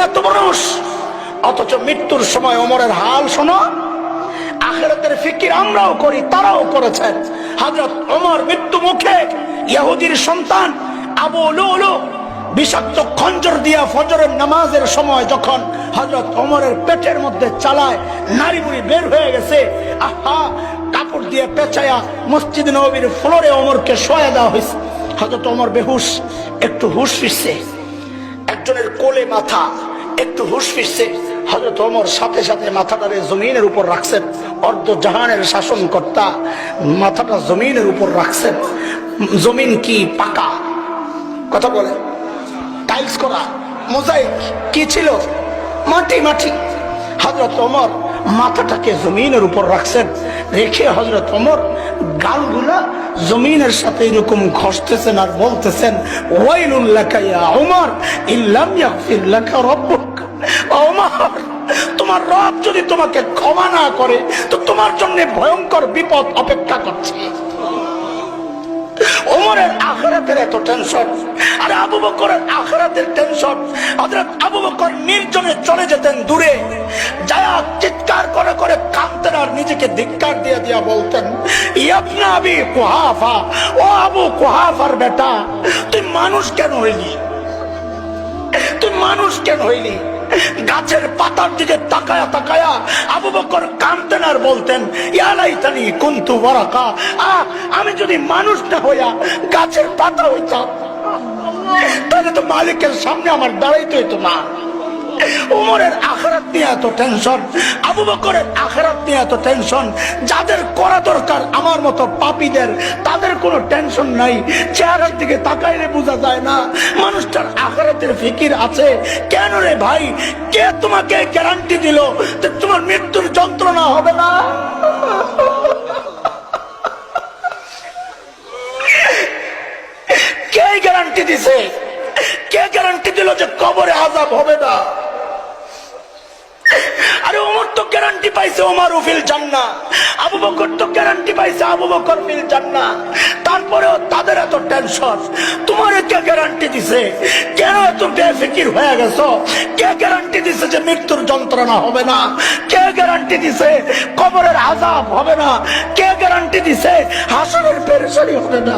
এত মানুষ, অথচ মৃত্যুর সময় ওমরের হাল শোনো। আখিরাতের ফিকির আমরাও করি, তারাও করেছেন। হযরত ওমর মৃত্যু মুখে ইহুদির সন্তান আবু লুলু বিষাক্ত খঞ্জর দিয়া ফজরের নামাজের সময় যখন হযরত ওমরের পেটের মধ্যে চালায়, নারী বুড়ি বের হয়ে গেছে, আহা, কাপড় দিয়ে পেঁচায়া মসজিদ নববীর ফ্লোরে ওমরকে শোয়া দেওয়া হয়েছে। হযরত ওমর বেহুশ, একটু হুশ ফিরছে, একজনের কোলে মাথা, একটু হুশ ফিরছে। হযরত ওমর সাথে সাথে মাথাটারে জমিনের উপর রাখছেন। অর্ধ জাহানের শাসনকর্তা মাথাটা জমিনের উপর রাখছেন। জমিন কি পাকা? কথা বলে, টাইলস করা, মোজাইক কি ছিল? মাটি মাটি। হযরত ওমর মাথাটাকে জমিনের উপর রাখছেন, রেখে হযরত ওমর গালগুলা জমিনের সাথে এরকম ঘষতেছেন আর বলতেছেন, ওয়াইলুল লাকা ইয়া ওমর ইল্লাম ইয়াগফির লাকা রাব্বুক। ওমর, তোমার রব যদি তোমাকে ক্ষমা না করে তো তোমার জন্য ভয়ঙ্কর বিপদ অপেক্ষা করছে। ওমরের আখিরাতের এত টেনশন, আর আবু বকরের আখিরাতের টেনশন। হযরত আবু বকর নির্জনে চলে যেতেন দূরে, যায়া চিৎকার করে করে কাঁদতেন আর নিজেকে ধিক্কার দিয়ে দিয়া বলতেন, ইবনে আবি কুহাফা, ও আবু কুহাফার বেটা, তুই মানুষ কেন হইলি? তুই মানুষ কেন হইলি? গাছের পাতার দিকে তাকায়া তাকায়া আবু বকর কাঁদতেন আর বলতেন, ইয়া লাইতানি কুনতু ওয়ারাকা, আমি যদি মানুষ না হইয়া গাছের পাতা হইতাম তাহলে তো মালিকের সামনে আমার দাঁড়াইতে হইতো না। ওমরের আখিরাত নিয়ে এত টেনশন, আবু বকরের আখিরাত নিয়ে এত টেনশন। যাদের করা দরকার আমার মতো পাপীদের, তাদের কোনো টেনশন নাই। চেহারার দিকে তাকাইলে বোঝা যায় না মানুষটার আখিরাতের ফিকির আছে। কেন রে ভাই, কে তোমাকে গ্যারান্টি দিল যে তোমার মৃত্যুর যন্ত্রণা হবে না? কে গ্যারান্টি দিছে? কে গ্যারান্টি দিল যে কবরে আযাব হবে না? আরে ওমর তো গ্যারান্টি পাইছে ওমর ফিল জান্নাহ, আবু বকর তো গ্যারান্টি পাইছে আবু বকর ফিল জান্নাহ। তারপরেও তাদের এত টেনশন। তোমারে কে গ্যারান্টি দিছে? কেন এত বেফিকির হয়ে গেছো? কে গ্যারান্টি দিছে যে মৃত্যুর যন্ত্রণা হবে না? কে গ্যারান্টি দিছে কবরের আযাব হবে না? কে গ্যারান্টি দিছে হাসরের পেরেশানি হবে না?